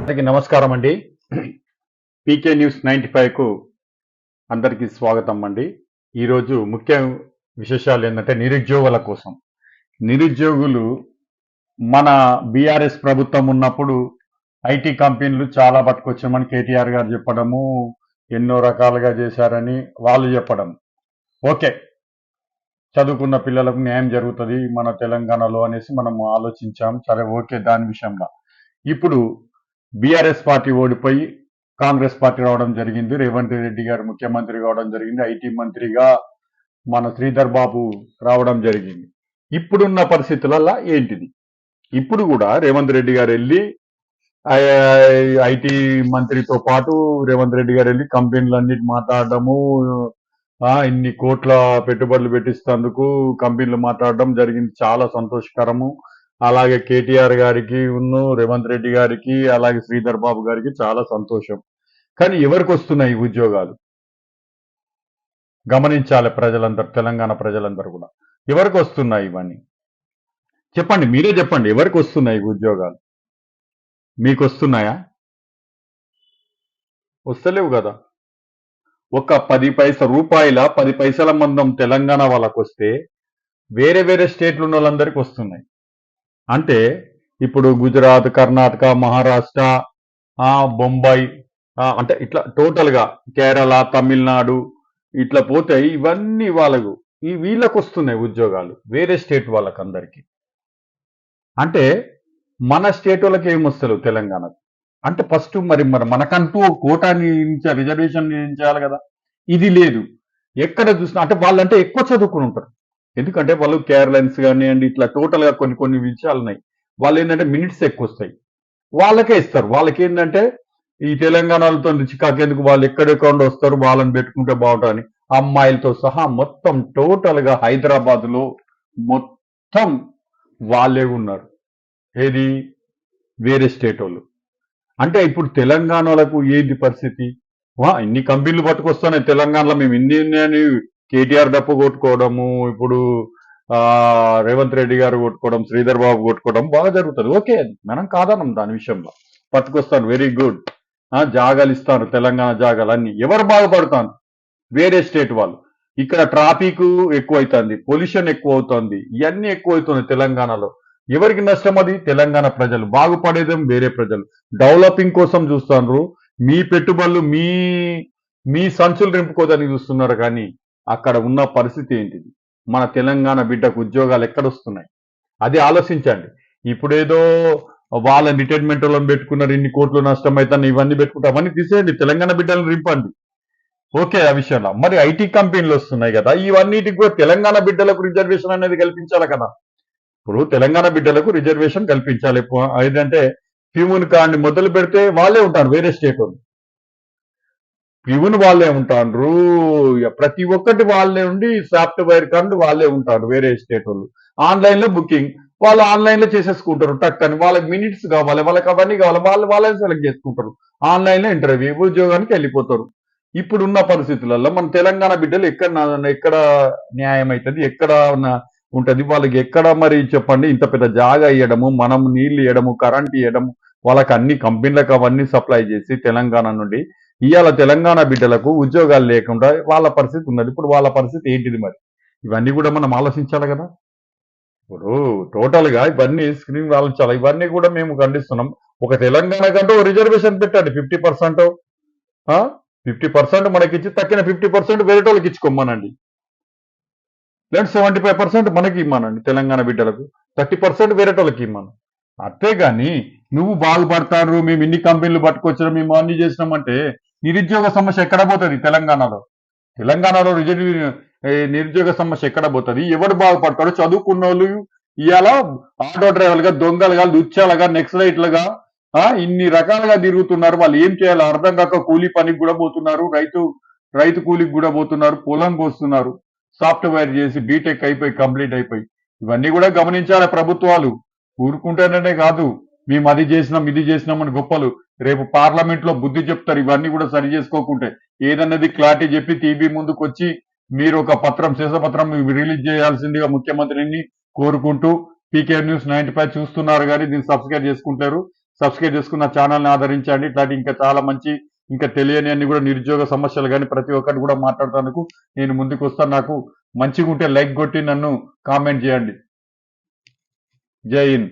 అందరికీ నమస్కారం అండి. పీకే న్యూస్ 95కు అందరికీ స్వాగతం అండి. ఈరోజు ముఖ్య విశేషాలు ఏంటంటే నిరుద్యోగుల కోసం. నిరుద్యోగులు మన బీఆర్ఎస్ ప్రభుత్వం ఉన్నప్పుడు ఐటీ కంపెనీలు చాలా పట్టుకొచ్చామని కేటీఆర్ గారు చెప్పడము, ఎన్నో రకాలుగా చేశారని వాళ్ళు చెప్పడం. ఓకే, చదువుకున్న పిల్లలకు న్యాయం జరుగుతుంది మన తెలంగాణలో అనేసి మనం ఆలోచించాం. సరే, ఓకే, దాని విషయంలో. ఇప్పుడు బీఆర్ఎస్ పార్టీ ఓడిపోయి కాంగ్రెస్ పార్టీ రావడం జరిగింది. రేవంత్ రెడ్డి గారు ముఖ్యమంత్రి కావడం జరిగింది. ఐటీ మంత్రిగా మన శ్రీధర్ బాబు రావడం జరిగింది. ఇప్పుడున్న పరిస్థితులలో ఏంటిది? ఇప్పుడు కూడా రేవంత్ రెడ్డి గారు వెళ్ళి ఐటీ మంత్రితో పాటు రేవంత్ రెడ్డి గారు వెళ్ళి కంపెనీలన్నిటి మాట్లాడడము, ఇన్ని కోట్ల పెట్టుబడులు పెట్టిస్తేందుకు కంపెనీలు మాట్లాడడం జరిగింది. చాలా సంతోషకరము. అలాగే కేటీఆర్ గారికి రేవంత్ రెడ్డి గారికి అలాగే శ్రీధర్ బాబు గారికి చాలా సంతోషం. కానీ ఎవరికి వస్తున్నాయి ఉద్యోగాలు? గమనించాలి ప్రజలందరూ, తెలంగాణ ప్రజలందరూ కూడా. ఎవరికి వస్తున్నాయి ఇవన్నీ? చెప్పండి, మీరే చెప్పండి. ఎవరికి వస్తున్నాయి ఉద్యోగాలు? మీకు వస్తున్నాయా? వస్తలేవు కదా. ఒక 10 రూపాయల 10 పైసల మందం తెలంగాణ వాళ్ళకు వస్తే వేరే వేరే స్టేట్లు ఉన్న వాళ్ళందరికీ వస్తున్నాయి. అంటే ఇప్పుడు గుజరాత్, కర్ణాటక, మహారాష్ట్ర, బొంబాయి, అంటే ఇట్లా టోటల్గా కేరళ, తమిళనాడు ఇట్లా పోతే ఇవన్నీ వీళ్ళకు వస్తున్నాయి ఉద్యోగాలు, వేరే స్టేట్ వాళ్ళకి అందరికీ. అంటే మన స్టేట్ వాళ్ళకి ఏమొస్తలేవు తెలంగాణకు. అంటే ఫస్ట్ మరి మనకంటూ కోటాని రిజర్వేషన్ చేయాలి కదా. ఇది లేదు. ఎక్కడ చూసినా అంటే వాళ్ళంటే ఎక్కువ చదువుకుని ఉంటారు. ఎందుకంటే వాళ్ళు కేరళన్స్ కానివ్వండి, ఇట్లా టోటల్గా కొన్ని విషయాలు ఉన్నాయి. వాళ్ళు ఏంటంటే మినిట్స్ ఎక్కువ వస్తాయి, వాళ్ళకే ఇస్తారు. వాళ్ళకి ఏంటంటే ఈ తెలంగాణలతో చికాకేందుకు, వాళ్ళు ఎక్కడెక్కడ వస్తారు, వాళ్ళని పెట్టుకుంటే బాగుంటుందని అమ్మాయిలతో సహా మొత్తం టోటల్గా హైదరాబాద్లో మొత్తం వాళ్ళే ఉన్నారు. ఏది? వేరే స్టేట్ వాళ్ళు. అంటే ఇప్పుడు తెలంగాణ వాళ్ళకు ఏంటి పరిస్థితి? ఇన్ని కంపెనీలు పట్టుకొస్తున్నాయి తెలంగాణలో, మేము ఇన్ని అని కేటీఆర్ డప్పు కొట్టుకోవడము, ఇప్పుడు రేవంత్ రెడ్డి గారు కొట్టుకోవడం, శ్రీధర్ బాబు కొట్టుకోవడం బాగా జరుగుతుంది. ఓకే, మనం కాదనం దాని విషయంలో. పట్టుకొస్తాను, వెరీ గుడ్. జాగాలు ఇస్తాను, తెలంగాణ జాగాలు అన్ని. ఎవరు బాగుపడతాను? వేరే స్టేట్ వాళ్ళు. ఇక్కడ ట్రాఫిక్ ఎక్కువైతుంది, పొల్యూషన్ ఎక్కువ అవుతుంది, ఇవన్నీ ఎక్కువ అవుతున్నాయి తెలంగాణలో. ఎవరికి నష్టం అది? తెలంగాణ ప్రజలు. బాగుపడేదేం వేరే ప్రజలు. డెవలపింగ్ కోసం చూస్తున్నారు, మీ పెట్టుబడులు మీ సంచులు నింపుకోదని చూస్తున్నారు. కానీ అక్కడ ఉన్న పరిస్థితి ఏంటిది? మన తెలంగాణ బిడ్డకు ఉద్యోగాలు ఎక్కడొస్తున్నాయి? అది ఆలోచించండి. ఇప్పుడేదో వాళ్ళ రిటైర్మెంట్ వాళ్ళని పెట్టుకున్నారు, ఇన్ని కోట్లు నష్టం అవుతాయి, ఇవన్నీ పెట్టుకుంటారు. అవన్నీ తీసేయండి, తెలంగాణ బిడ్డలను రింపండి. ఓకే, ఆ విషయంలో. మరి ఐటీ కంపెనీలు వస్తున్నాయి కదా, ఇవన్నిటికి కూడా తెలంగాణ బిడ్డలకు రిజర్వేషన్ అనేది కల్పించాలి కదా. ఇప్పుడు తెలంగాణ బిడ్డలకు రిజర్వేషన్ కల్పించాలి. ఏదంటే ప్యూన్ కాండి మొదలు పెడితే వాళ్ళే ఉంటారు, వేరే స్టేట్ వాళ్ళు. ప్యూన్ వాళ్ళే ఉంటారు, ప్రతి ఒక్కటి వాళ్ళే ఉండి, సాఫ్ట్వేర్ కాండి వాళ్ళే ఉంటారు, వేరే స్టేట్ వాళ్ళు. ఆన్లైన్ లో బుకింగ్ వాళ్ళు ఆన్లైన్ లో చేసేసుకుంటారు. టక్ అని వాళ్ళకి మినిట్స్ కావాలి, వాళ్ళకి అవన్నీ కావాలి, వాళ్ళని సెలెక్ట్ చేసుకుంటారు. ఆన్లైన్ లో ఇంటర్వ్యూ, ఉద్యోగానికి వెళ్ళిపోతారు. ఇప్పుడున్న పరిస్థితులలో మన తెలంగాణ బిడ్డలు ఎక్కడ న్యాయం అవుతుంది, ఎక్కడ ఉంటది వాళ్ళకి? ఎక్కడ మరి చెప్పండి? ఇంత పెద్ద జాగా ఇవ్వడము, మనం నీళ్లు ఇవ్వడము, కరెంట్ ఇవ్వడము, వాళ్ళకి అన్ని కంపెనీలకు అవన్నీ సప్లై చేసి తెలంగాణ నుండి ఇవాళ తెలంగాణ బిడ్డలకు ఉద్యోగాలు లేకుండా వాళ్ళ పరిస్థితి ఉన్నది. ఇప్పుడు వాళ్ళ పరిస్థితి ఏంటిది మరి? ఇవన్నీ కూడా మనం ఆలోచించాలి కదా. ఇప్పుడు టోటల్ గా ఇవన్నీ స్క్రీన్ ఆలోచించాలి. ఇవన్నీ కూడా మేము ఖండిస్తున్నాం. ఒక తెలంగాణ కంటూ రిజర్వేషన్ పెట్టండి, 50%. 50% మనకి ఇచ్చి తక్కిన 50% వేరే వాళ్ళకి ఇచ్చుకోమనండి. లేదా 75% మనకి ఇమ్మనండి తెలంగాణ బిడ్డలకు, 30% వేరే వాళ్ళకి ఇమ్మను. అంతేగాని నువ్వు బాగుపడతారు, మేము ఇన్ని కంపెనీలు పట్టుకొచ్చినాం, మేము అన్ని చేసినామంటే నిరుద్యోగ సమస్య ఎక్కడ పోతుంది తెలంగాణలో? తెలంగాణలో నిరుద్యోగ సమస్య ఎక్కడ పోతుంది? ఎవరు బాగుపడతాడు? చదువుకున్న వాళ్ళు ఇవాళ ఆటో డ్రైవర్లుగా, దొంగలుగా, లుచ్చాలుగా, నెక్సలైట్లుగా ఇన్ని రకాలుగా తిరుగుతున్నారు. వాళ్ళు ఏం చేయాలో అర్థం కాక కూలీ పనికి కూడా పోతున్నారు, రైతు కూలికి కూడా పోతున్నారు, పొలంకి వస్తున్నారు, సాఫ్ట్వేర్ చేసి బీటెక్ అయిపోయి కంప్లీట్ అయిపోయి. ఇవన్నీ కూడా గమనించాలి ప్రభుత్వాలు. ఊరుకుంటేనే కాదు, మేము అది చేసినాం ఇది చేసినామని గొప్పలు రేపు పార్లమెంట్ లో బుద్ధి చెప్తారు. ఇవన్నీ కూడా సరి చేసుకోకుంటే ఏదన్నది క్లారిటీ చెప్పి టీవీ ముందుకు వచ్చి మీరు ఒక శ్వేతపత్రం రిలీజ్ చేయాల్సిందిగా ముఖ్యమంత్రిని కోరుకుంటూ పీకే న్యూస్ 95 చూస్తున్నారు కానీ దీన్ని సబ్స్క్రైబ్ చేసుకుంటారు. సబ్స్క్రైబ్ చేసుకున్న ఛానల్ని ఆదరించండి. ఇట్లాంటి ఇంకా చాలా మంచి ఇంకా తెలియని అన్ని కూడా నిరుద్యోగ సమస్యలు కానీ ప్రతి ఒక్కటి కూడా మాట్లాడటానికి నేను ముందుకు వస్తాను. నాకు మంచిగా ఉంటే లైక్ కొట్టి నన్ను కామెంట్ చేయండి. జై హింద్.